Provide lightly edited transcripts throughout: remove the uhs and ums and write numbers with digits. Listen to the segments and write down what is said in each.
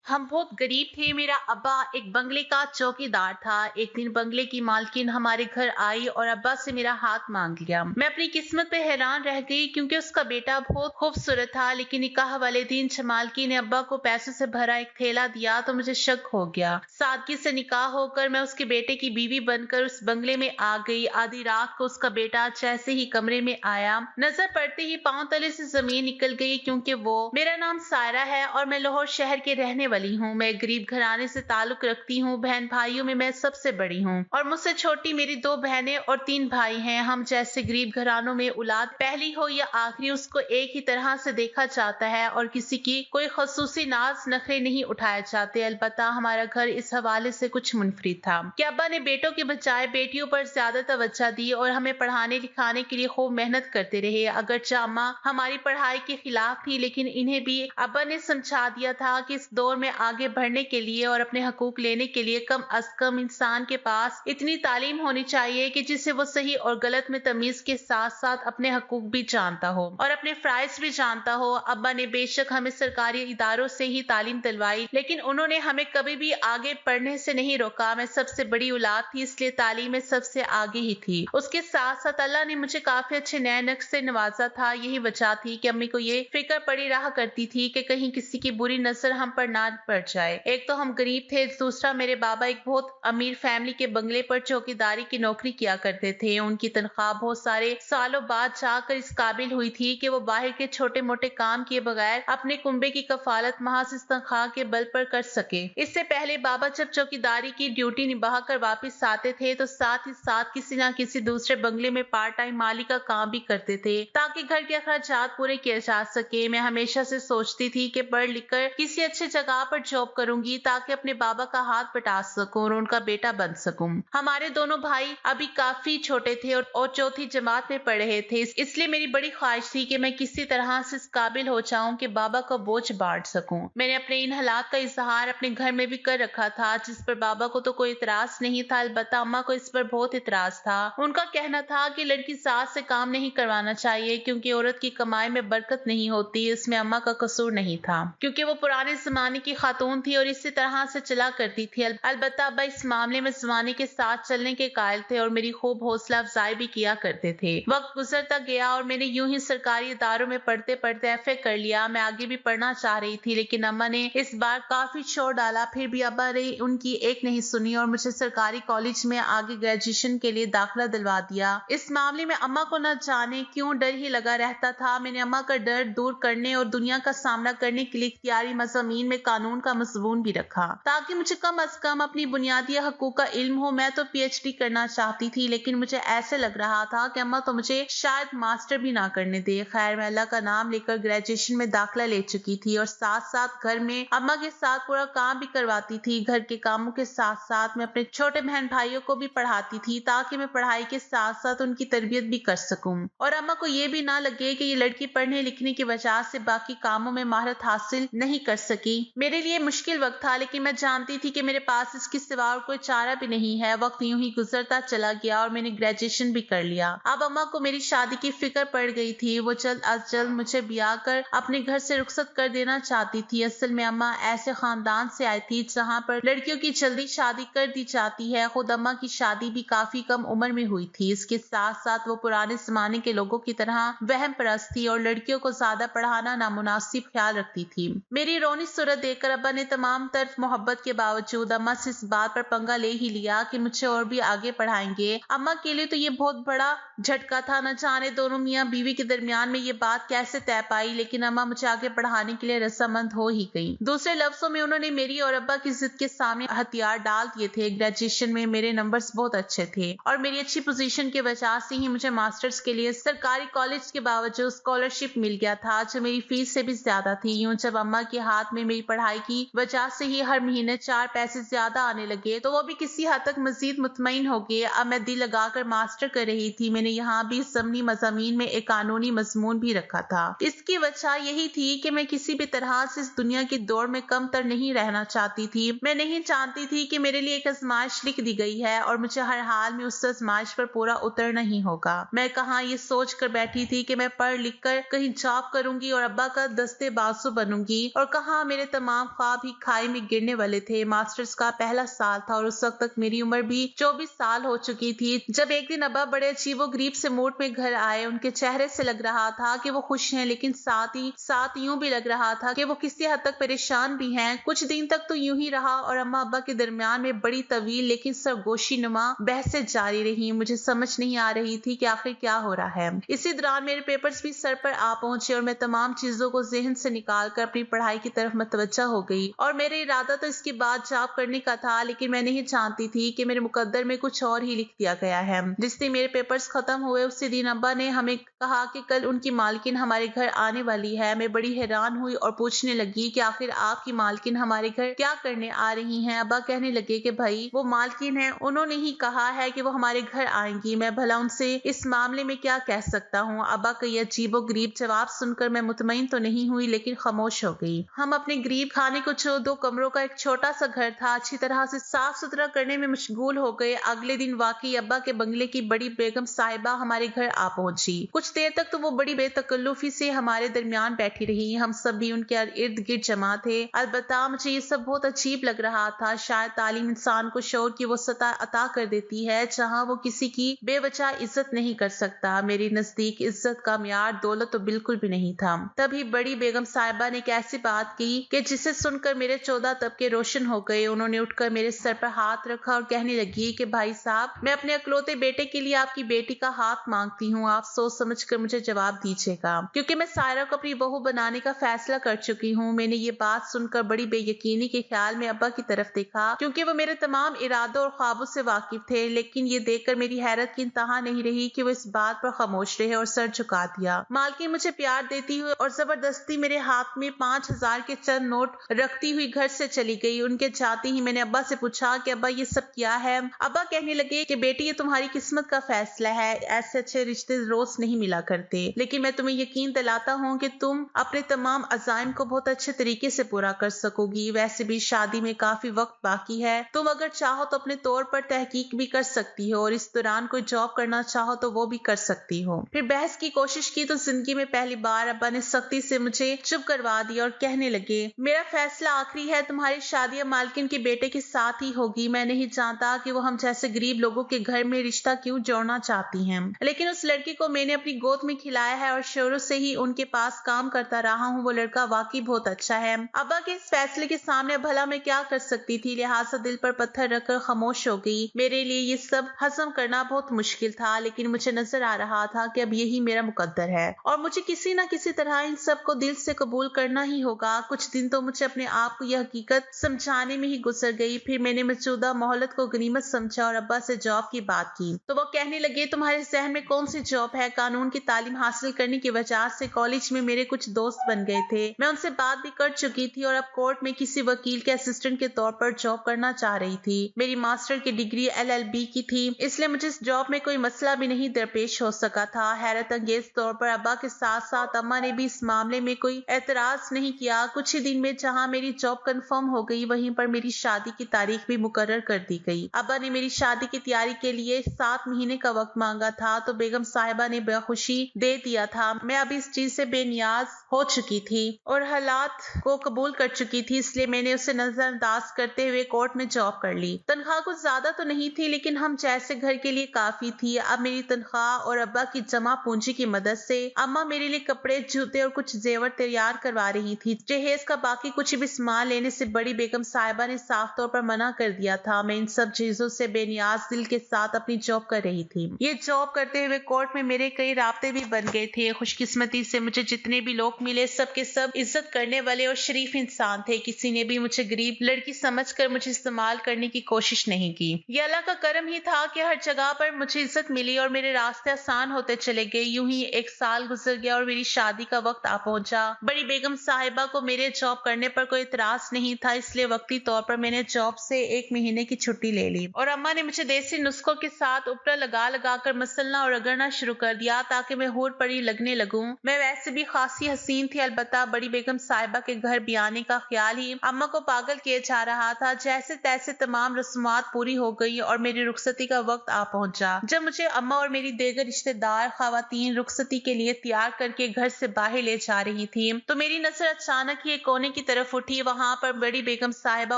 हम बहुत गरीब थे। मेरा अब्बा एक बंगले का चौकीदार था। एक दिन बंगले की मालकिन हमारे घर आई और अब्बा से मेरा हाथ मांग लिया। मैं अपनी किस्मत पे हैरान रह गई क्योंकि उसका बेटा बहुत खूबसूरत था। लेकिन निकाह वाले दिन जब मालकिन ने अब्बा को पैसों से भरा एक थैला दिया तो मुझे शक हो गया। सादगी से निकाह होकर मैं उसके बेटे की बीवी बनकर उस बंगले में आ गई। आधी रात को उसका बेटा जैसे ही कमरे में आया, नजर पड़ते ही पांव तले से जमीन निकल गई क्योंकि वो मेरा नाम सायरा है और मैं लाहौर शहर के रहने वाली हूँ। मैं गरीब घराने से ताल्लुक रखती हूँ। बहन भाइयों में मैं सबसे बड़ी हूँ और मुझसे छोटी मेरी 2 बहनें और 3 भाई हैं। हम जैसे गरीब घरानों में औलाद पहली हो या आखिरी, उसको एक ही तरह से देखा जाता है और किसी की कोई खसूसी नाज नखरे नहीं उठाए जाते। अलबत्ता हमारा घर इस हवाले से कुछ मुनफरिद था कि अब्बा ने बेटों के बजाय बेटियों पर ज्यादा तवज्जो दी और हमें पढ़ाने लिखाने के लिए खूब मेहनत करते रहे। अगरचे अम्मा हमारी पढ़ाई के खिलाफ थी, लेकिन इन्हें भी अब्बा ने समझा दिया था कि इस दौर में आगे बढ़ने के लिए और अपने हकूक लेने के लिए कम अज कम इंसान के पास इतनी तालीम होनी चाहिए कि जिससे वो सही और गलत में तमीज के साथ साथ अपने हकूक भी जानता हो और अपने फ्राइज भी जानता हो। अब्बा ने बेशक हमें सरकारी इदारों से ही तालीम दिलवाई, लेकिन उन्होंने हमें कभी भी आगे पढ़ने से नहीं रोका। मैं सबसे बड़ी औलाद थी, इसलिए तालीम में सबसे आगे ही थी। उसके साथ साथ अल्लाह ने मुझे काफी अच्छे नए नक्श से नवाजा था। यही वजह थी कि अम्मी को ये फिक्र पड़ी रहा करती थी कि कहीं किसी की बुरी नजर हम पर ना पड़ जाए। एक तो हम गरीब थे, दूसरा मेरे बाबा एक बहुत अमीर फैमिली के बंगले पर चौकीदारी की नौकरी किया करते थे। उनकी तनख्वाह बहुत सारे सालों बाद जाकर इस काबिल हुई थी कि वो बाहर के छोटे मोटे काम किए बगैर अपने कुंबे की कफालत महज इस तनख्वाह के बल पर कर सके। इससे पहले बाबा जब चौकीदारी की ड्यूटी निभा कर वापिस आते थे तो साथ ही साथ किसी न किसी दूसरे बंगले में पार्ट टाइम माली का काम भी करते थे ताकि घर के अखराजात पूरे किए जा सके। मैं हमेशा से सोचती थी कि पढ़ लिख कर किसी अच्छी जगह पर जॉब करूंगी ताकि अपने बाबा का हाथ बटा सकूं और उनका बेटा बन सकूं। हमारे दोनों भाई अभी काफी छोटे थे और चौथी जमात में पढ़ रहे थे, इसलिए मेरी बड़ी ख्वाहिश थी कि मैं किसी तरह से इस काबिल हो जाऊं कि बाबा का बोझ बांट सकूं। मैंने अपने इन हालात का इजहार अपने घर में भी कर रखा था, जिस पर बाबा को तो कोई इतराज नहीं था। अलबत्ता अम्मा को इस पर बहुत इतराज था। उनका कहना था कि लड़की सास से काम नहीं करवाना चाहिए क्योंकि औरत की कमाई में बरकत नहीं होती। इसमें अम्मा का कसूर नहीं था क्योंकि वो पुराने जमाने की खातून थी और इसी तरह से चला करती थी। अलबत्ता अब्बा इस मामले में जमाने के साथ चलने के कायल थे और मेरी खूब हौसला अफजाई भी किया करते थे। वक्त गुजरता गया और मैंने यूं ही सरकारी इदारों में पढ़ते पढ़ते एफए कर लिया। मैं आगे भी पढ़ना चाह रही थी, लेकिन अम्मा ने इस बार काफी शोर डाला। फिर भी अब्बा ने उनकी एक नहीं सुनी और मुझे सरकारी कॉलेज में आगे ग्रेजुएशन के लिए दाखिला दिलवा दिया। इस मामले में अम्मा को न जाने क्यों डर ही लगा रहता था। मैंने अम्मा का डर दूर करने और दुनिया का सामना करने के लिए इख्तियारी मज़ामीन में कानून का मज़मून भी रखा ताकि मुझे कम अज कम अपनी बुनियादी हकूक का इल्म हो। मैं तो पीएचडी करना चाहती थी, लेकिन मुझे ऐसे लग रहा था कि अम्मा तो मुझे शायद मास्टर भी ना करने दे। खैर, मैं अल्लाह का नाम लेकर ग्रेजुएशन में दाखिला ले चुकी थी और साथ साथ घर में अम्मा के साथ पूरा काम भी करवाती थी। घर के कामों के साथ साथ मैं अपने छोटे बहन भाइयों को भी पढ़ाती थी ताकि मैं पढ़ाई के साथ साथ उनकी तरबियत भी कर सकूं और अम्मा को ये भी ना लगे कि ये लड़की पढ़ने लिखने की वजह से बाकी कामों में महारत हासिल नहीं कर सकी। मेरे लिए मुश्किल वक्त था, लेकिन मैं जानती थी कि मेरे पास इसके सिवा और कोई चारा भी नहीं है। वक्त यूं ही गुजरता चला गया और मैंने ग्रेजुएशन भी कर लिया। अब अम्मा को मेरी शादी की फिक्र पड़ गई थी। वो जल्द अज जल्द मुझे ब्याह कर अपने घर से रुखसत कर देना चाहती थी। असल में अम्मा ऐसे खानदान से आई थी जहाँ पर लड़कियों की जल्दी शादी कर दी जाती है। खुद अम्मा की शादी भी काफी कम उम्र में हुई थी। इसके साथ साथ वो पुराने जमाने के लोगों की तरह वहम परस्त थी और लड़कियों को ज्यादा पढ़ाना नामुनासिब ख्याल रखती थी। मेरी रोनी सूरत देखकर अब्बा ने तमाम तरफ मोहब्बत के बावजूद अम्मा से इस बात पर पंगा ले ही लिया कि मुझे और भी आगे पढ़ाएंगे। अम्मा के लिए तो ये बहुत बड़ा झटका था। न जाने दोनों मियाँ बीवी के दरमियान में ये बात कैसे तय पाई, लेकिन अम्मा मुझे आगे पढ़ाने के लिए रजामंद हो ही गई। दूसरे लफ्जों में उन्होंने मेरी और अब्बा की जिद के सामने हथियार डाल दिए थे। ग्रेजुएशन में मेरे नंबर्स बहुत अच्छे थे और मेरी अच्छी पोजीशन की वजह से ही मुझे मास्टर्स के लिए सरकारी कॉलेज के बावजूद स्कॉलरशिप मिल गया था, जो मेरी फीस से भी ज्यादा थी। यूं जब अम्मा के हाथ में मेरी पढ़ाई की वजह से ही हर महीने 4 पैसे ज्यादा आने लगे तो वो भी किसी हद तक मजीद मुतमईन हो गए। अब मैं दिल लगाकर मास्टर कर रही थी। मैंने यहाँ भी ज़मनी मज़ामीन में एक कानूनी मजमून भी रखा था। इसकी वजह यही थी कि मैं किसी भी तरह से इस दुनिया की दौड़ में कम तर नहीं रहना चाहती थी। मैं नहीं जानती थी कि मेरे लिए एक आजमाइश लिख दी गई है और मुझे हर हाल में उस आजमाइश पर पूरा उतरना ही होगा। मैं कहाँ ये सोच कर बैठी थी कि मैं पढ़ लिख कर कहीं जॉब करूंगी और अब्बा का दस्ते बाजू बनूंगी और कहाँ मेरे तमाम तमाम ख्वाब ही खाई में गिरने वाले थे। मास्टर्स का पहला साल था और उस वक्त तक मेरी उम्र भी 24 साल हो चुकी थी जब एक दिन अब्बा बड़े अजीबोगरीब से मूड में घर आए। उनके चेहरे से लग रहा था कि वो खुश हैं, लेकिन साथ ही साथ यूं भी लग रहा था कि वो किसी हद तक परेशान भी हैं। कुछ दिन तक तो यूं ही रहा और अम्मा अब्बा के दरमियान में बड़ी तवील लेकिन सरगोशी नुमा बहसें जारी रही। मुझे समझ नहीं आ रही थी कि आखिर क्या हो रहा है। इसी दौरान मेरे पेपर्स भी सर पर आ पहुंचे और मैं तमाम चीजों को जहन से निकाल कर अपनी पढ़ाई की तरफ मतवज्जा हो गई। और मेरा इरादा तो इसके बाद जॉब करने का था, लेकिन मैं नहीं जानती थी कि मेरे मुकद्दर में कुछ और ही लिख दिया गया है। जिस दिन मेरे पेपर्स खत्म हुए उसी दिन अब्बा ने हमें कहा कि कल उनकी मालकिन हमारे घर आने वाली है। मैं बड़ी हैरान हुई और पूछने लगी कि आखिर आपकी मालकिन हमारे घर क्या करने आ रही हैं। अब्बा कहने लगे कि भाई वो मालकिन है, उन्होंने ही कहा है कि वो हमारे घर आएंगी। मैं भला उनसे इस मामले में क्या कह सकता हूँ। अब्बा का ये अजीबो गरीब जवाब सुनकर मैं मुतमईन तो नहीं हुई, लेकिन खामोश हो गई। हम अपने गरीब खाने को जो 2 कमरों का एक छोटा सा घर था अच्छी तरह से साफ सुथरा करने में मशगूल हो गए। अगले दिन वाकई अब्बा के बंगले की बड़ी बेगम साहिबा हमारे घर आ पहुंची। कुछ देर तक तो वो बड़ी बेतकल्लुफी से हमारे दरमियान बैठी रही। हम सब भी उनके इर्द गिर्द जमा थे। अलबत्ता मुझे ये सब बहुत अजीब लग रहा था। शायद तालीम इंसान को शौर की वो सतह अता कर देती है जहां वो किसी की बेवजह इज्जत नहीं कर सकता। मेरी नजदीक इज्जत का म्यार दौलत तो बिल्कुल भी नहीं था। तभी बड़ी बेगम साहिबा ने एक ऐसी बात की कि जिसे सुनकर मेरे 14 तबके रोशन हो गए। उन्होंने उठकर मेरे सर पर हाथ रखा और कहने लगी कि भाई साहब, मैं अपने अकलौते बेटे के लिए आपकी बेटी का हाथ मांगती हूँ। आप सोच समझ कर मुझे जवाब दीजिएगा, क्योंकि मैं सायरा को अपनी बहू बनाने का फैसला कर चुकी हूँ। मैंने ये बात सुनकर बड़ी बेयकीनी के ख्याल में अब्बा की तरफ देखा, क्योंकि वो मेरे तमाम इरादों और ख्वाबों से वाकिफ थे। लेकिन ये देखकर मेरी हैरत की इंतहा नहीं रही कि वो इस बात पर खामोश रहे और सर झुका दिया। मालकिन मुझे प्यार देती हुई और जबरदस्ती मेरे हाथ में 5000 के चंद नोट रखती हुई घर से चली गई। उनके जाते ही मैंने अब्बा से पूछा कि अब्बा ये सब क्या है। अब्बा कहने लगे कि बेटी ये तुम्हारी किस्मत का फैसला है। ऐसे अच्छे रिश्ते रोज नहीं मिला करते, लेकिन मैं तुम्हें यकीन दिलाता हूँ कि तुम अपने तमाम अज़ाइम को बहुत अच्छे तरीके से पूरा कर सकोगी। वैसे भी शादी में काफी वक्त बाकी है। तुम अगर चाहो तो अपने तौर पर तहकीक भी कर सकती हो और इस दौरान कोई जॉब करना चाहो तो वो भी कर सकती हो। फिर बहस की कोशिश की तो जिंदगी में पहली बार अब्बा ने सख्ती से मुझे चुप करवा दिया और कहने लगे, मेरा फैसला आखिरी है। तुम्हारी शादी मालकिन के बेटे के साथ ही होगी। मैं नहीं जानता कि वो हम जैसे गरीब लोगों के घर में रिश्ता क्यों जोड़ना चाहती हैं, लेकिन उस लड़की को मैंने अपनी गोद में खिलाया है और शुरू से ही उनके पास काम करता रहा हूँ। वो लड़का वाकई बहुत अच्छा है। अब्बा के इस फैसले के सामने भला मैं क्या कर सकती थी, लिहाजा दिल पर पत्थर रखकर खामोश हो गई। मेरे लिए ये सब हजम करना बहुत मुश्किल था, लेकिन मुझे नजर आ रहा था कि अब यही मेरा मुकद्दर है और मुझे किसी न किसी तरह इन सब को दिल से कबूल करना ही होगा। कुछ दिन तो मुझे अपने आप को यह हकीकत समझाने में ही गुजर गई। फिर मैंने मौजूदा मोहलत को गनीमत समझा और अब्बा से जॉब की बात की तो वो कहने लगे, तुम्हारे जहन में कौन सी जॉब है? कानून की तालीम हासिल करने की वजह से कॉलेज में मेरे कुछ दोस्त बन गए थे। मैं उनसे बात भी कर चुकी थी और अब कोर्ट में किसी वकील के असिस्टेंट के तौर पर जॉब करना चाह रही थी। मेरी मास्टर की डिग्री LLB की थी, इसलिए मुझे इस जॉब में कोई मसला भी नहीं दरपेश हो सका था। हैरत अंगेज तौर पर अब्बा के साथ साथ अम्मा ने भी इस मामले में कोई एतराज नहीं किया। कुछ ही दिन में जहां मेरी जॉब कंफर्म हो गई, वहीं पर मेरी शादी की तारीख भी मुकर्रर कर दी गई। अब्बा ने मेरी शादी की तैयारी के लिए 7 महीने का वक्त मांगा था तो बेगम साहिबा ने बेखुशी दे दिया था। मैं अब इस चीज से बेनियाज हो चुकी थी और हालात को कबूल कर चुकी थी, इसलिए मैंने उसे नजरअंदाज करते हुए कोर्ट में जॉब कर ली। तनख्वाह कुछ ज्यादा तो नहीं थी, लेकिन हम जैसे घर के लिए काफी थी। अब मेरी तनख्वाह और अब्बा की जमा पूंजी की मदद से अम्मा मेरे लिए कपड़े, जूते और कुछ जेवर तैयार करवा रही थी। जहेज का बाकी कुछ भी सामान लेने से बड़ी बेगम साहिबा ने साफ तौर पर मना कर दिया था। मैं इन सब चीजों से बेनियाज दिल के साथ अपनी जॉब कर रही थी। ये जॉब करते हुए कोर्ट में मेरे कई राब्ते भी बन गए थे। खुशकिस्मती से मुझे जितने भी लोग मिले सब के सब इज्जत करने वाले और शरीफ इंसान थे। किसी ने भी मुझे गरीब लड़की समझकर मुझे इस्तेमाल करने की कोशिश नहीं की। ये अल्लाह का करम ही था कि हर जगह पर मुझे इज्जत मिली और मेरे रास्ते आसान होते चले गए। यूं ही 1 साल गुजर गया और मेरी शादी का वक्त आ पहुंचा। बड़ी बेगम साहिबा को मेरे जॉब करने पर कोई इतराज नहीं था, इसलिए वक्ती तौर पर मैंने जॉब से 1 महीने की छुट्टी ले ली और अम्मा ने मुझे देसी नुस्खों के साथ उपरा लगा लगा कर मसलना और रगड़ना शुरू कर दिया ताकि मैं हूर पड़ी लगने लगूं। मैं वैसे भी खासी हसीन थी, अलबत्ता बड़ी बेगम साहिबा के घर भी आने का ख्याल ही अम्मा को पागल किए जा रहा था। जैसे तैसे तमाम रस्मात पूरी हो गई और मेरी रुखसती का वक्त आ पहुंचा। जब मुझे अम्मा और मेरी दीगर रिश्तेदार खवातीन रुखसती के लिए तैयार करके घर से बाहर ले जा रही थी, तो मेरी नजर अचानक ही एक कोने की तरफ उठी। वहां पर बड़ी बेगम साहिबा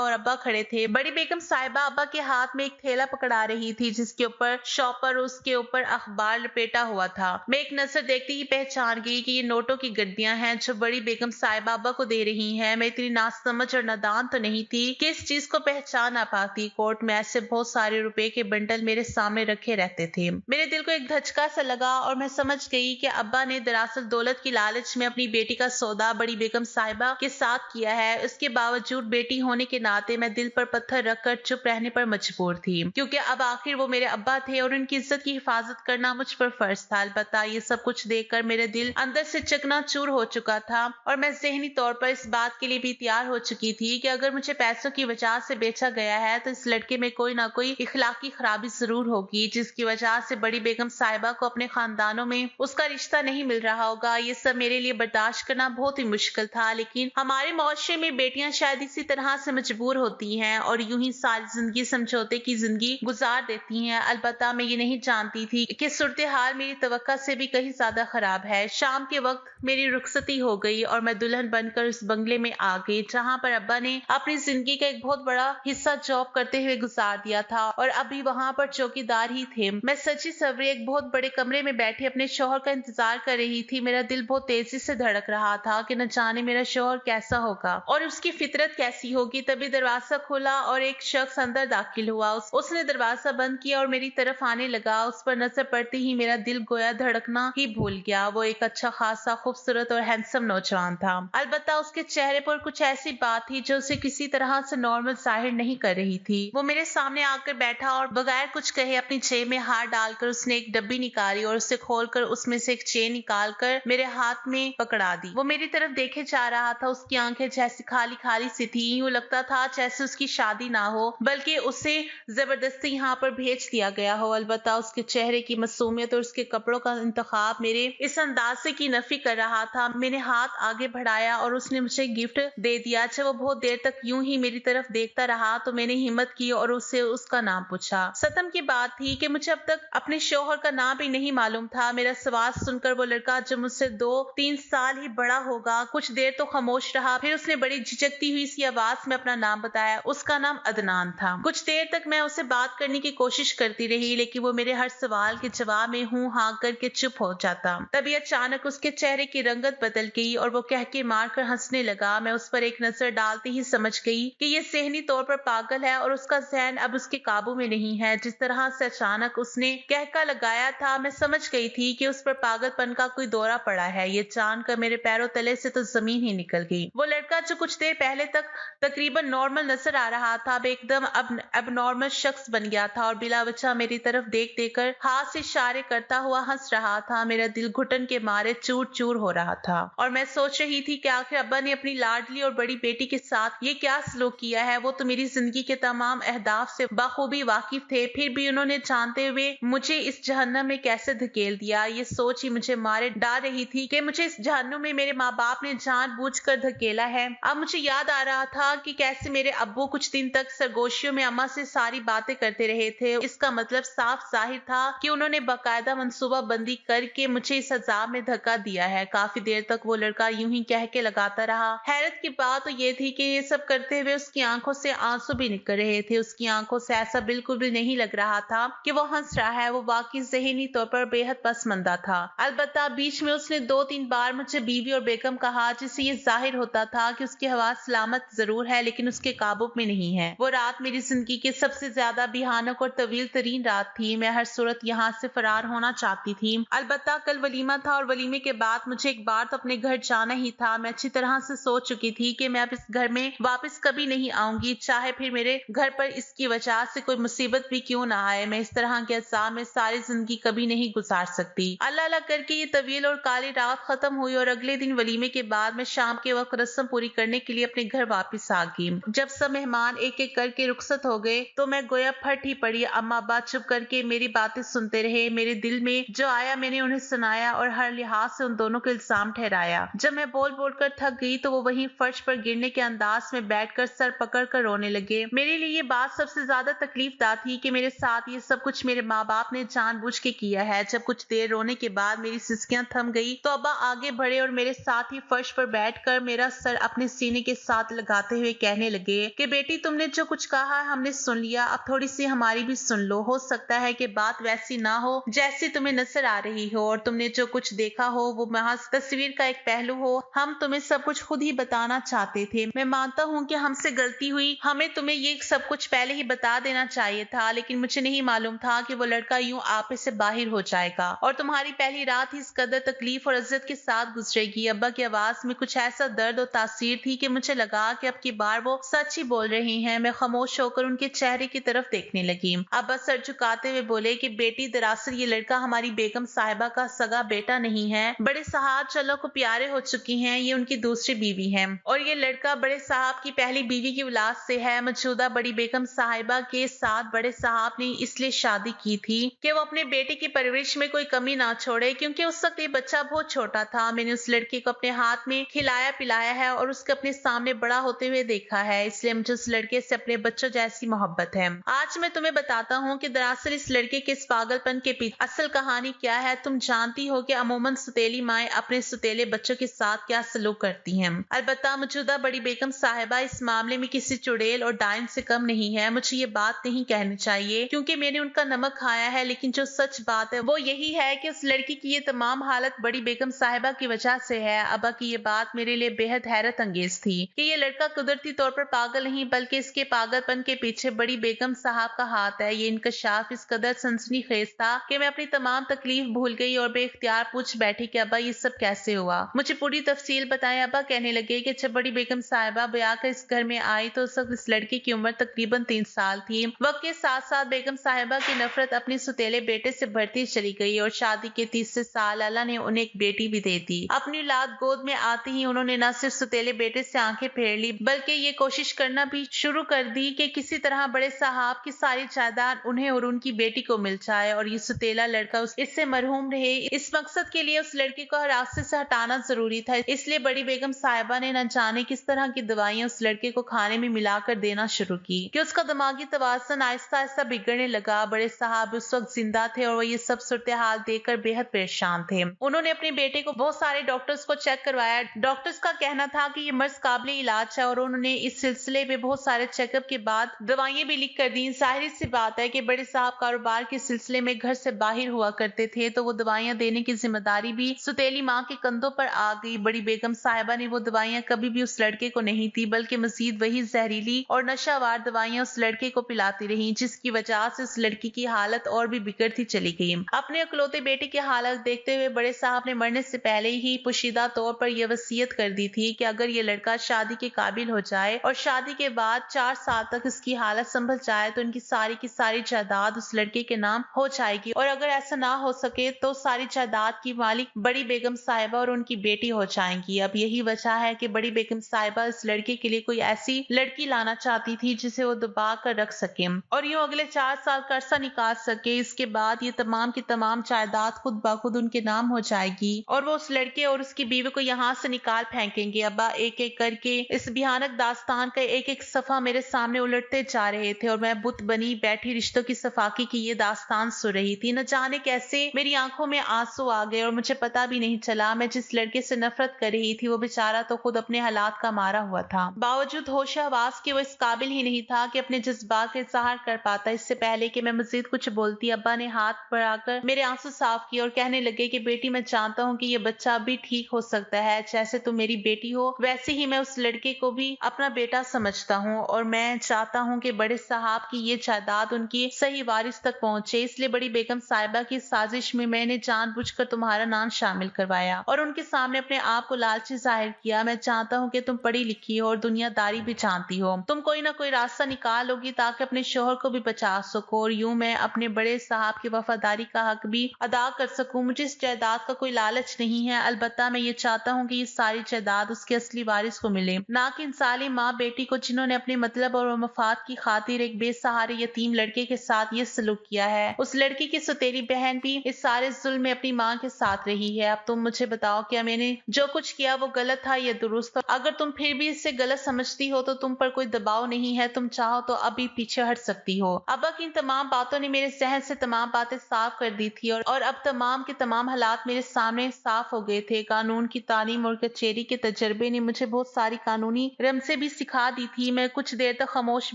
और अब्बा खड़े थे। बड़ी बेगम साहिबा अब्बा के हाथ में एक थैला पकड़ा रही थी, जिसके ऊपर शॉपर, उसके ऊपर अखबार लपेटा हुआ था। मैं एक नजर देखते ही पहचान गई कि ये नोटों की गड्डियां हैं जो बड़ी बेगम साहिबा अब्बा को दे रही हैं। मैं इतनी नासमझ और नादान तो नहीं थी कि इस चीज को पहचान ना पाती। कोर्ट में ऐसे बहुत सारे रुपए के बंडल मेरे सामने रखे रहते थे। मेरे दिल को एक धचका सा लगा और मैं समझ गई कि अब्बा ने दरअसल दौलत की लालच में अपनी बेटी का सौदा बड़ी बेगम साहिबा के साथ किया है। इसके बावजूद बेटी होने के नाते मैं दिल पर पत्थर रखकर चुप रहने पर मजबूर थी, क्योंकि अब आखिर वो मेरे अब्बा थे और उनकी इज्जत की हिफाजत करना मुझ पर फर्ज था। अलबत्ता ये सब कुछ देखकर मेरे दिल अंदर से चकनाचूर हो चुका था और मैं ज़हनी तौर पर इस बात के लिए भी तैयार हो चुकी थी कि अगर मुझे पैसों की वजह से बेचा गया है तो इस लड़के में कोई ना कोई इखलाकी खराबी जरूर होगी, जिसकी वजह से बड़ी बेगम साहिबा को अपने खानदानों में उसका रिश्ता नहीं मिल रहा होगा। ये सब मेरे लिए बर्दाश्त करना बहुत ही मुश्किल था, लेकिन हमारे मुआशरे में बेटियां शायद इसी तरह से मजबूर होती हैं और यूं ही सारी जिंदगी समझौते की जिंदगी गुजार देती हैं। अलबत्ता मैं ये नहीं जानती थी कि सूरत हाल मेरी तवक्का से भी कहीं ज्यादा खराब है। शाम के वक्त मेरी रुखसती हो गई और मैं दुल्हन बनकर उस बंगले में आ गई जहां पर अब्बा ने अपनी जिंदगी का एक बहुत बड़ा हिस्सा जॉब करते हुए गुजार दिया था और अभी वहां पर चौकीदार ही थे। मैं सची सवरी एक बहुत बड़े कमरे में बैठी अपने शौहर का इंतजार कर रही थी। मेरा दिल बहुत तेजी से धड़क रहा था कि न जाने मेरा शौहर कैसा होगा और उसकी फितरत कैसी होगी। तभी दरवाजा खुला और एक शख्स अंदर दाखिल हुआ। उसने दरवाजा बंद किया और मेरी तरफ आने लगा। उस पर नजर पड़ते ही मेरा दिल गोया धड़कना ही भूल गया। वो एक अच्छा खासा खूबसूरत और हैंडसम नौजवान था। अलबत्ता उसके चेहरे पर कुछ ऐसी बात थी जो उसे किसी तरह से नॉर्मल जाहिर नहीं कर रही थी। वो मेरे सामने आकर बैठा और बगैर कुछ कहे अपनी जेब में हाथ डालकर उसने एक डब्बी निकाली और उसे खोलकर उसमें से एक चेन निकालकर मेरे हाथ में पकड़ा दी। वो मेरी तरफ देखे जा रहा था। उसकी आंखें जैसी खाली खाली सी थी। यूं लगता था जैसे उसकी शादी ना हो बल्कि उसे जबरदस्ती यहाँ पर भेज दिया गया हो। अलबत्ता उसके चेहरे की मासूमियत और उसके कपड़ों का इंतखाब मेरे इस अंदाजे की नफी कर रहा था। मैंने हाथ आगे बढ़ाया और उसने मुझे गिफ्ट दे दिया। जब वो बहुत देर तक यूं ही मेरी तरफ देखता रहा तो मैंने हिम्मत की और उससे उसका नाम पूछा। सतम की बात थी कि मुझे अब तक अपने शौहर का नाम भी नहीं मालूम था। मेरा सवाल सुनकर वो लड़का जो मुझसे 2-3 साल ही बड़ा होगा कुछ देर तो खामोश रहा, फिर उसने बड़ी झिझकती हुई सी आवाज में अपना नाम बताया। उसका नाम अदनान था। कुछ देर तक मैं उससे बात करने की कोशिश करती रही, लेकिन वो मेरे हर सवाल के जवाब में हूं हाँ करके चुप हो जाता। तभी अचानक उसके चेहरे की रंगत बदल गई और वो कह के मार कर हंसने लगा। मैं उस पर एक नजर डालते ही समझ गई कि ये ज़हनी तौर पर पागल है और उसका ज़हन अब उसके काबू में नहीं है। जिस तरह से अचानक उसने कहका लगाया था मैं समझ गई थी कि उस पर पागलपन का कोई दौरा पड़ा है। ये जानकर मेरे पैरों तले से तो जमीन ही निकल गई। वो लड़का जो कुछ देर पहले तक तकरीबन नॉर्मल नजर आ रहा था अब एकदम अब नॉर्मल शख्स बन गया था और बिला वजह मेरी तरफ देख देकर हाथ से इशारे करता हुआ हंस रहा था। मेरा दिल घुटन के मारे चूर चूर हो रहा था और मैं सोच रही थी कि आखिर अब्बा ने अपनी लाडली और बड़ी बेटी के साथ ये क्या सलूक किया है। वो तो मेरी जिंदगी के तमाम अहदाफ से बाखूबी वाकिफ थे, फिर भी उन्होंने जानते हुए मुझे इस जहन्नम में कैसे धकेल दिया। ये सोच ही मुझे मारे डाल रही थी कि मुझे इस जहन्नुम में मेरे माँ बाप ने जानबूझकर धकेला है। अब मुझे याद आ रहा था कि कैसे मेरे अब्बू कुछ दिन तक सरगोशियों में अम्मा से सारी बातें करते रहे थे। इसका मतलब साफ जाहिर था कि उन्होंने बाकायदा मंसूबा बंदी करके मुझे इस अजाब में धक्का दिया है। काफी देर तक वो लड़का यूं ही कह के लगाता रहा। हैरत की बात तो ये थी कि ये सब करते हुए उसकी आंखों से आंसू भी निकल रहे थे। उसकी आंखों से ऐसा बिल्कुल भी नहीं लग रहा था कि वो हंस रहा है। वो वाकई ज़हनी तौर पर बेहद पसमंदा था। अलबत्ता बीच में उसने 2-3 बार मुझे बीवी और बेगम कहा, जिससे ये जाहिर होता था कि उसकी हवा सलामत जरूर है लेकिन उसके काबू में नहीं है। वो रात मेरी जिंदगी की सबसे ज्यादा भयानक और तवील तरीन रात थी। मैं हर सूरत यहाँ से फरार होना चाहती थी। अलबत्ता कल वलीमा था और वलीमे के बाद मुझे एक बार तो अपने घर जाना ही था। मैं अच्छी तरह से सोच चुकी थी कि मैं अब इस घर में वापस कभी नहीं आऊंगी, चाहे फिर मेरे घर पर इसकी वजह से कोई मुसीबत भी क्यों ना आए। मैं इस तरह के अज़ाब में सारी जिंदगी कभी नहीं गुजार सकती। अल्लाह अल्लाह करके ये तवील और काली रात खत्म हुई और अगले दिन वलीमे के बाद मैं शाम के वक्त रस्म पूरी करने के लिए अपने घर वापस आ गई। जब सब मेहमान एक एक करके रुखसत हो गए तो मैं गोया फट ही पड़ी। अम्मा अब्बा चुप करके मेरी बातें सुनते रहे। मेरे दिल में जो आया मैंने उन्हें सुनाया और हर लिहाज से उन दोनों को इल्जाम ठहराया। जब मैं बोल बोलकर थक गई तो वो वहीं फर्श पर गिरने के अंदाज में बैठकर सर पकड़कर रोने लगे। मेरे लिए ये बात सबसे ज्यादा तकलीफदा थी कि मेरे साथ ये सब कुछ मेरे माँ बाप ने जानबूझ के किया है। जब कुछ देर रोने के बाद मेरी सिसकियां थम गई तो अब्बा आगे बढ़े और मेरे साथ ही फर्श पर बैठकर मेरा सर अपने सीने के साथ लगाते हुए कहने लगे कि बेटी तुमने जो कुछ कहा हमने सुन लिया, अब थोड़ी सी हमारी भी सुन लो। हो सकता है कि बात वैसी ना हो जैसी तुम्हें नजर आ रही हो और तुमने जो कुछ देखा हो वो महज तस्वीर का एक पहलू हो। हम तुम्हें सब कुछ खुद ही बताना चाहते थे। मैं मानता हूँ कि हमसे गलती हुई, हमें तुम्हें ये सब कुछ पहले ही बता देना चाहिए था, लेकिन मुझे नहीं मालूम था कि वो लड़का यूं आपे से बाहर हो जाएगा और तुम्हारी पहली रात ही इस कदर तकलीफ और इज्जत के साथ गुजरेगी। अब्बा की आवाज में कुछ ऐसा दर्द और तासीर थी कि मुझे लगा कि अब की बार वो सच ही बोल रही हैं। मैं खामोश होकर उनके चेहरे की तरफ देखने लगी। अब्बा सर झुकाते हुए बोले कि बेटी दरअसल ये लड़का हमारी बेगम साहिबा का सगा बेटा नहीं है। बड़े साहब चलो को प्यारे हो चुकी हैं, ये उनकी दूसरी बीवी है और ये लड़का बड़े साहब की पहली बीवी की औलाद से है। मौजूदा बड़ी बेगम साहिबा के साथ बड़े साहब ने इसलिए शादी की थी कि वो अपने बेटे की परवरिश में कोई कमी ना छोड़े, क्योंकि उस वक्त ये बच्चा बहुत छोटा था। मैंने उस लड़के को अपने हाथ में खिलाया पिलाया है और उसके अपने सामने बड़ा होते हुए देखा है, इसलिए मुझे उस लड़के से अपने बच्चों जैसी मोहब्बत है। आज मैं तुम्हें बताता हूँ कि दरअसल इस लड़के के इस पागलपन के पीछे असल कहानी क्या है। तुम जानती हो कि अमूमन सुतेली माएं अपने सुतेले बच्चों के साथ क्या सलूक करती हैं। अलबत्ता मौजूदा बड़ी बेगम साहिबा इस मामले में किसी चुड़ैल और डायन से कम नहीं है। मुझे ये बात नहीं कहनी चाहिए क्योंकि मैंने उनका नमक खाया है, लेकिन जो सच बात है वो यही है कि उस लड़की की ये तमाम हालत बड़ी बेगम साहिबा की वजह से है। अब्बा की ये बात मेरे लिए बेहद हैरत अंगेज थी कि ये लड़का कुदरती तौर पर पागल नहीं बल्कि इसके पागलपन के पीछे बड़ी बेगम साहब का हाथ है। ये इंकशाफ इस कदर सनसनीखेज था कि मैं अपनी तमाम तकलीफ भूल गई और बेख्तियार पूछ बैठी कि अब्बा ये सब कैसे हुआ। मुझे पूरी तफसील बताएं। अब्बा कहने लगे कि जब बड़ी बेगम साहिबा ब्याह कर इस घर में आई तो उस वक्त इस लड़के की उम्र तकरीबन 3 साल थी। वक्त के साथ साथ बेगम साहिबा की नफरत अपने सुतेले बेटे से बढ़ती चली गई और शादी के 30 साल अल्लाह ने उन्हें एक बेटी भी दे दी। अपनी औलाद गोद में आते ही उन्होंने न सिर्फ सुतेले बेटे से आंखें फेर ली बल्कि ये कोशिश करना भी शुरू कर दी कि किसी तरह बड़े साहब की सारी जायदाद उन्हें और उनकी बेटी को मिल जाए और ये सुतेला लड़का इससे मरहूम रहे। इस मकसद के लिए उस लड़के को रास्ते से हटाना जरूरी था, इसलिए बड़ी बेगम साहिबा ने न जाने किस तरह की दवाइयां उस लड़के को खाने में मिलाकर देना शुरू की कि उसका दिमागी तवाज़ुन आहिस्ता आहिस्ता बिगड़ने लगा। बड़े साहब उस वक्त जिंदा थे और वो ये सब सूरत हाल देखकर बेहद परेशान थे। उन्होंने अपने बेटे को बहुत सारे डॉक्टर्स को चेक करवाया। डॉक्टर्स का कहना था कि ये मर्ज काबिल इलाज है और उन्होंने इस सिलसिले में बहुत सारे चेकअप के बाद दवाइयां भी लिख कर दी। जाहिर सी बात है कि बड़े साहब कारोबार के सिलसिले में घर से बाहर हुआ करते थे तो वो दवाइयां देने की जिम्मेदारी भी सुतेली माँ के कंधों पर आ गई। बड़ी बेगम साहिबा ने वो दवाइयां कभी भी उस लड़के को नहीं दी बल्कि मजीद वही जहरीली और नशावार दवाइयां उस लड़के को पिलाती रही, जिसकी वजह से उस लड़की की हालत और भी बिगड़ती चली गई। अपने अकलौते बेटे की हालत देखते हुए बड़े साहब ने मरने से पहले ही पोशीदा तौर पर यह वसीयत कर दी थी कि अगर ये लड़का शादी के काबिल हो जाए और शादी के बाद 4 साल तक इसकी हालत संभल जाए तो इनकी सारी की सारी जायदाद उस लड़के के नाम हो जाएगी और अगर ऐसा ना हो सके तो सारी जायदाद की मालिक बड़ी बेगम साहिबा और उनकी बेटी हो जाएंगी। अब यही वजह है कि बड़ी बेगम साहिबा इस लड़के के लिए कोई ऐसी लड़की लाना चाहती थी जिसे वो दबा कर रख सके और यूं अगले 4 साल का अरसा निकाल सके। इसके बाद ये तमाम की तमाम जायदाद खुद ब खुद उनके नाम हो जाएगी और वो उस लड़के और उसकी बीवी को यहाँ से निकाल फेंकेंगे। अब्बा एक एक करके इस भयानक दास्तान का एक एक सफा मेरे सामने उलटते जा रहे थे और मैं बुत बनी बैठी रिश्तों की सफाकी की ये दास्तान सुन रही थी। न जाने कैसे मेरी आंखों में आंसू आ गए और मुझे पता भी नहीं चला मैं जिस लड़के से नफरत कर रही थी वो बेचारा तो खुद अपने हालात का मारा हुआ था। बावजूद होश हवास के वो इस काबिल ही नहीं था कि अपने जज्बात का इजहार कर पाता। इससे पहले कि मैं मजीद कुछ बोलती अब्बा ने हाथ बढ़ाकर मेरे आंसू साफ किए और कहने लगे कि बेटी मैं जानता हूँ कि ये बच्चा अभी ठीक हो सकता है, जैसे तुम मेरी बेटी हो वैसे ही मैं उस लड़के को भी अपना बेटा समझता हूँ और मैं चाहता हूँ कि बड़े साहब की ये जायदाद उनकी सही वारिस तक पहुंचे। इसलिए बड़ी बेगम साहिबा की साजिश में मैंने जानबूझकर तुम्हारा नाम शामिल करवाया और उनके सामने अपने आप को लालची जाहिर किया। मैं चाहता हूँ कि तुम पढ़ी लिखी हो और दुनियादारी भी जानती हो, तुम कोई ना कोई रास्ता निकालोगी ताकि अपने शोहर को भी बचा सको और यूं मैं अपने बड़े साहब की वफादारी का हक भी अदा कर सकूं। मुझे इस जायदाद का कोई लालच नहीं है, अलबत्ता मैं ये चाहता हूँ कि ये सारी जायदाद उसके असली वारिस को मिले, ना कि इन जालिम माँ बेटी को जिन्होंने अपने मतलब और मफाद की खातिर एक बेसहारे यतीम लड़के के साथ ये सलूक किया है। उस लड़की की सौतेली बहन भी इस सारे जुल्म में अपनी माँ के साथ रही है। अब तुम मुझे बताओ, क्या मैंने जो कुछ किया वो गलत था या दुरुस्त? अगर तुम फिर भी इसे गलत समझती हो तो तुम पर कोई दबाव नहीं है, तुम चाहो तो अभी पीछे हट सकती हो। अब्बा की इन तमाम बातों ने मेरे जहन से तमाम बातें साफ कर दी थी और अब तमाम के तमाम हालात मेरे सामने साफ हो गए थे। कानून की तालीम और कचहरी के तजर्बे ने मुझे बहुत सारी कानूनी रमज़ें भी सिखा दी थी। मैं कुछ देर तक खामोश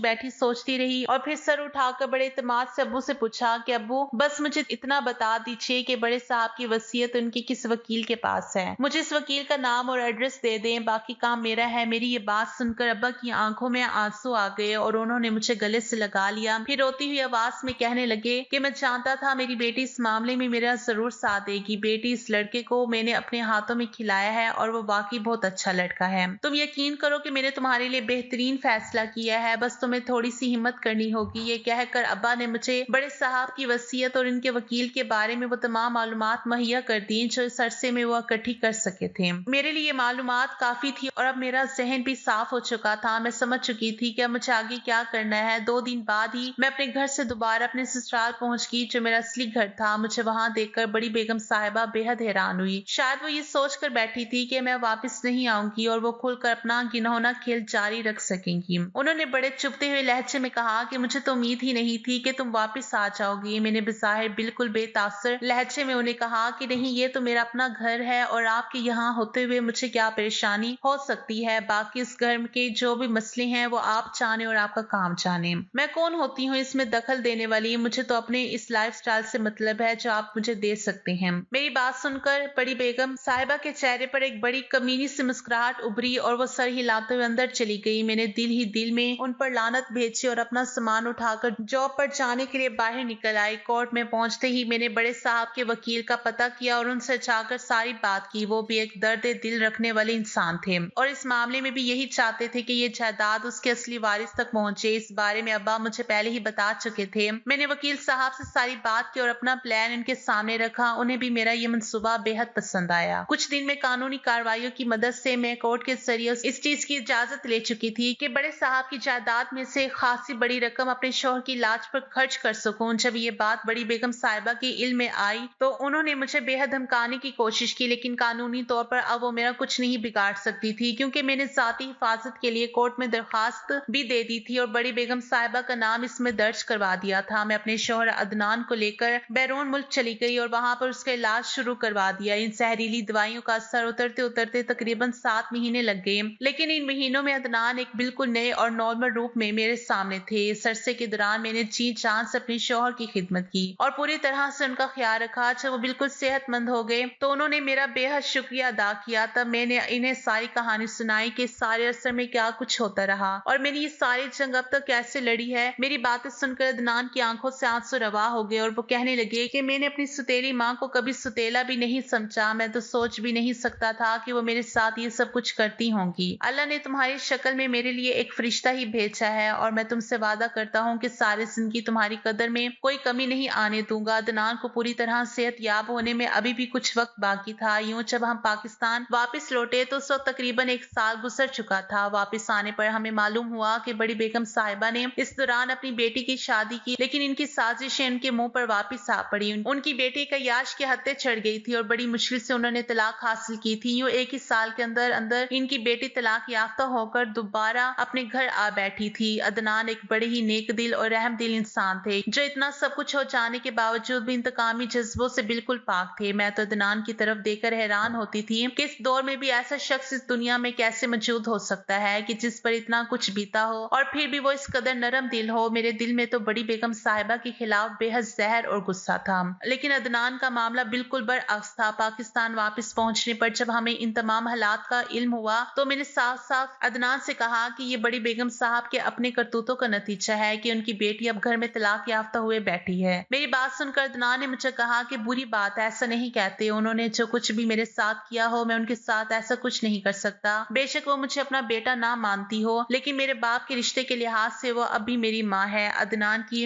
बैठी सोचती रही और फिर सर उठाकर बड़े इत्मीनान से अब्बू से पूछा कि अब्बू, बस मुझे इतना बता दीजिए कि बड़े साहब की वसीयत उनके किस वकील के पास है। मुझे इस वकील का नाम और एड्रेस दे दें, बाकी काम मेरा है। मेरी ये बात सुनकर अब्बा की आंखों में आंसू आ गए और उन्होंने मुझे गले से लगा लिया। फिर रोती हुई आवाज में कहने लगे कि मैं जानता था मेरी बेटी इस मामले में मेरा जरूर साथ देगी। बेटी, इस लड़के को मैंने अपने हाथों में खिलाया है और वो वाकई बहुत अच्छा लड़का है। तुम यकीन करो कि मैंने तुम्हारे लिए बेहतरीन फैसला किया है, बस तुम्हें थोड़ी सी हिम्मत करनी होगी। ये कहकर अब्बा ने मुझे बड़े साहब की वसीयत और इनके वकील के बारे में वो तमाम मालूमात मुहैया कर दी जो इस अरसे में वो इकट्ठी कर सके थे। मेरे लिए मालूमात काफी थी और अब मेरा जहन भी साफ हो चुका था। मैं समझ चुकी थी कि अब मुझे आगे क्या करना है। 2 दिन बाद ही मैं अपने घर से दोबारा अपने ससुराल पहुंच गई, जो मेरा असली घर था। मुझे वहां देखकर बड़ी बेगम साहिबा बेहद हैरान हुई। शायद वो ये सोच कर बैठी थी कि मैं वापस नहीं आऊंगी और वो खुलकर अपना घिनौना खेल जारी रख सकेंगी। उन्होंने बड़े चुभते हुए लहजे में कहा कि मुझे तो उम्मीद ही नहीं थी कि तुम वापस आ जाओगी। मैंने बेज़ाहिर बिल्कुल बेतासर लहजे में उन्हें कहा कि नहीं, ये तो मेरा अपना घर है और आपके यहाँ होते हुए मुझे क्या परेशानी हो सकती है। बाकी इस घर के जो भी मसले हैं वो आप जाने और आपका काम जाने। मैं कौन होती हूँ इसमें दखल देने वाली? मुझे तो अपने इस लाइफस्टाइल से मतलब है जो आप मुझे दे सकते हैं। मेरी बात सुनकर बड़ी बेगम साहिबा के चेहरे पर एक बड़ी कमीनी सी मुस्कुराहट उभरी और वो सर हिलाते हुए अंदर चली गई। मैंने दिल ही दिल में उन पर लानत भेजी और अपना सामान उठाकर जॉब पर जाने के लिए बाहर निकल आई। कोर्ट में पहुंचते ही मैंने बड़े साहब के वकील का पता किया और उनसे जाकर सारी बात की। वो भी एक दर्द दिल रखने वाले इंसान थे और इस मामले में भी यही चाहते थे कि ये जायदाद उसके असली वारिस तक पहुंचे। इस बारे में अब्बा मुझे पहले ही बता चुके थे। मैंने वकील साहब से सारी बात की और अपना प्लान इनके सामने रखा। उन्हें भी मेरा ये मंसूबा बेहद पसंद आया। कुछ दिन में कानूनी कार्रवाइयों की मदद से मैं कोर्ट के जरिए इस चीज की इजाजत ले चुकी थी कि बड़े साहब की जायदाद में से खासी बड़ी रकम अपने शौहर की इलाज पर खर्च कर सकूं। जब ये बात बड़ी बेगम साहिबा के इल्म में आई तो उन्होंने मुझे बेहद धमकाने की कोशिश की, लेकिन कानूनी तौर पर अब वो मेरा कुछ नहीं बिगाड़ सकती थी क्योंकि मैंने जाती हिफाजत के लिए कोर्ट में दरखास्त भी दे दी थी और बड़ी बेगम साहिबा का नाम इसमें दर्ज करवा दिया था। मैं अपने शौहर अदनान को लेकर बैरून मुल्क चली गई और वहां पर उसका इलाज शुरू करवा दिया। इन जहरीली दवाइयों का असर उतरते उतरते तकरीबन 7 महीने लग गए, लेकिन इन महीनों में अदनान एक बिल्कुल नए और नॉर्मल रूप में मेरे सामने थे। इस अरसे के दौरान मैंने जी जान से अपने शौहर की खिदमत की और पूरी तरह से उनका ख्याल रखा। जब वो बिल्कुल सेहतमंद हो गए तो उन्होंने मेरा बेहद शुक्रिया अदा किया। तब मैंने इन्हें सारी कहानी सुनाई कि सारे अरसे में क्या कुछ होता रहा और मैंने ये सारी जंग अब तक कैसे लड़ी है। मेरी बातें सुनकर अदनान की आंखों से आंसू रवा हो गए और वो कहने लगे कि मैंने अपनी सुतेली माँ को कभी सुतेला भी नहीं समझा। मैं तो सोच भी नहीं सकता था कि वो मेरे साथ ये सब कुछ करती होंगी। अल्लाह ने तुम्हारी शक्ल में मेरे लिए एक फरिश्ता ही भेजा है और मैं तुमसे वादा करता हूँ कि सारी जिंदगी तुम्हारी कदर में कोई कमी नहीं आने दूंगा। अदनान को पूरी तरह सेहत याब होने में अभी भी कुछ वक्त बाकी था। यूं जब हम पाकिस्तान वापस लौटे तो उस वक्त तकरीबन 1 साल गुजर चुका था। वापस आने पर हमें मालूम हुआ कि बड़ी बेगम साहिबा ने इस दौरान अपनी बेटी की शादी की, लेकिन इनकी साजिशें उनके मुंह पर वापस आ पड़ी। उनकी बेटी का याश की हत्या चढ़ गई थी और बड़ी मुश्किल से उन्होंने तलाक हासिल की थी। यूं 1 ही साल के अंदर अंदर इनकी बेटी तलाक याफ्ता होकर दोबारा अपने घर आ बैठी थी। अदनान एक बड़े ही नेक दिल और रहम दिल इंसान थे जो इतना सब कुछ हो जाने के बावजूद भी इंतकामी जज्बों से बिल्कुल पाक थे। मैं तो अदनान की तरफ देखकर हैरान होती थी कि इस दौर में भी ऐसा शख्स इस दुनिया में कैसे मौजूद हो सकता है कि जिस पर इतना कुछ बीता हो और फिर भी वो इस कदर नरम दिल हो। मेरे दिल में तो बड़ी बेगम साहिबा के खिलाफ बेहद जहर और गुस्सा था, लेकिन अदनान का मामला बिल्कुल बरअक्स था। पाकिस्तान वापस पहुंचने पर जब हमें इन तमाम हालात का इल्म हुआ तो मैंने साफ साफ अदनान से कहा कि ये बड़ी बेगम साहब के अपने करतूतों का नतीजा है कि उनकी बेटी अब घर में तलाक याफ्ता हुए बैठी है। मेरी बात सुनकर अदनान ने मुझे कहा कि बुरी बात है, ऐसा नहीं कहते। उन्होंने जो कुछ भी मेरे साथ किया हो मैं उनके साथ ऐसा कुछ नहीं कर सकता। बेशक वो मुझे अपना बेटा ना मानती हो, लेकिन मेरे बाप के रिश्ते के लिहाज से वो अब भी मेरी माँ है। अदनान की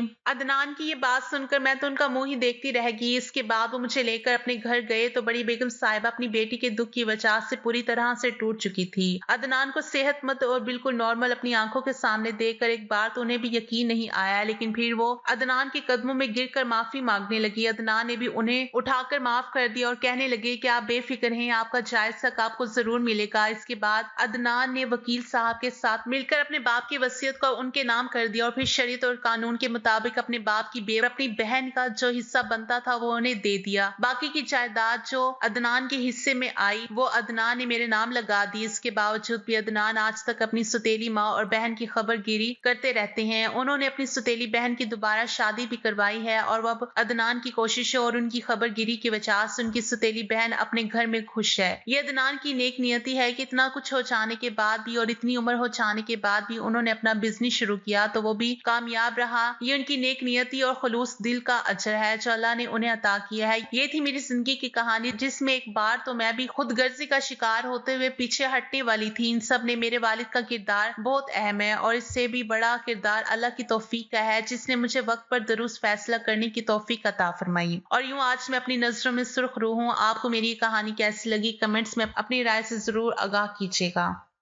ये बात सुनकर मैं तो उनका मुंह ही देखती रह गई। इसके बाद वो मुझे लेकर अपने घर गए तो बड़ी बेगम साहिबा अपनी बेटी के दुख की वजह से पूरी तरह से टूट चुकी थी। अदनान को सेहतमंद और बिल्कुल नॉर्मल अपनी आंखों के सामने देखकर एक बार तो उन्हें भी यकीन नहीं आया, लेकिन फिर वो अदनान के कदमों में गिरकर माफी मांगने लगी। अदनान ने भी उन्हें उठाकर माफ कर दिया और कहने लगे कि आप बेफिक्र हैं, आपका जायज हक आपको जरूर मिलेगा। इसके बाद अदनान ने वकील साहब के साथ मिलकर अपने बाप की वसीयत को उनके नाम कर दिया और फिर शरीयत और कानून के मुताबिक अपने बाप की बेर अपनी बहन का जो हिस्सा बनता था वो उन्हें दे दिया। बाकी की जायदाद जो अदनान के हिस्से में आई वो अदनान ने मेरे नाम लगा दी। इसके बावजूद भी अदनान आज तक अपनी सौतेली माँ और बहन की खबरगिरी करते रहते हैं। उन्होंने अपनी सौतेली बहन की दोबारा शादी भी करवाई है और वह अदनान की कोशिशों और उनकी खबरगिरी की वजह से उनकी सौतेली बहन अपने घर में खुश है। ये अदनान की नेक नियति है कि इतना कुछ हो जाने के बाद भी और इतनी उम्र हो जाने के बाद भी उन्होंने अपना बिजनेस शुरू किया तो वो भी कामयाब रहा। ये उनकी नेक नियति और खलूस दिल का अजर है जो अल्लाह ने उन्हें अता किया है। ये थी मेरी जिंदगी की कहानी जिसमें एक बार तो मैं भी खुद गर्जी का शिकार होते हुए पीछे हटने वाली थी। इन सब ने मेरे वालिद का किरदार बहुत अहम है और इससे भी बड़ा किरदार अल्लाह की तौफीक का है जिसने मुझे वक्त पर दुरुस्त फैसला करने की तौफीक अता फरमाई। और यूं आज मैं अपनी नजरों में सुर्ख रूह हूं। आपको मेरी कहानी कैसी लगी कमेंट्स में अपनी राय से जरूर आगाह कीजिएगा।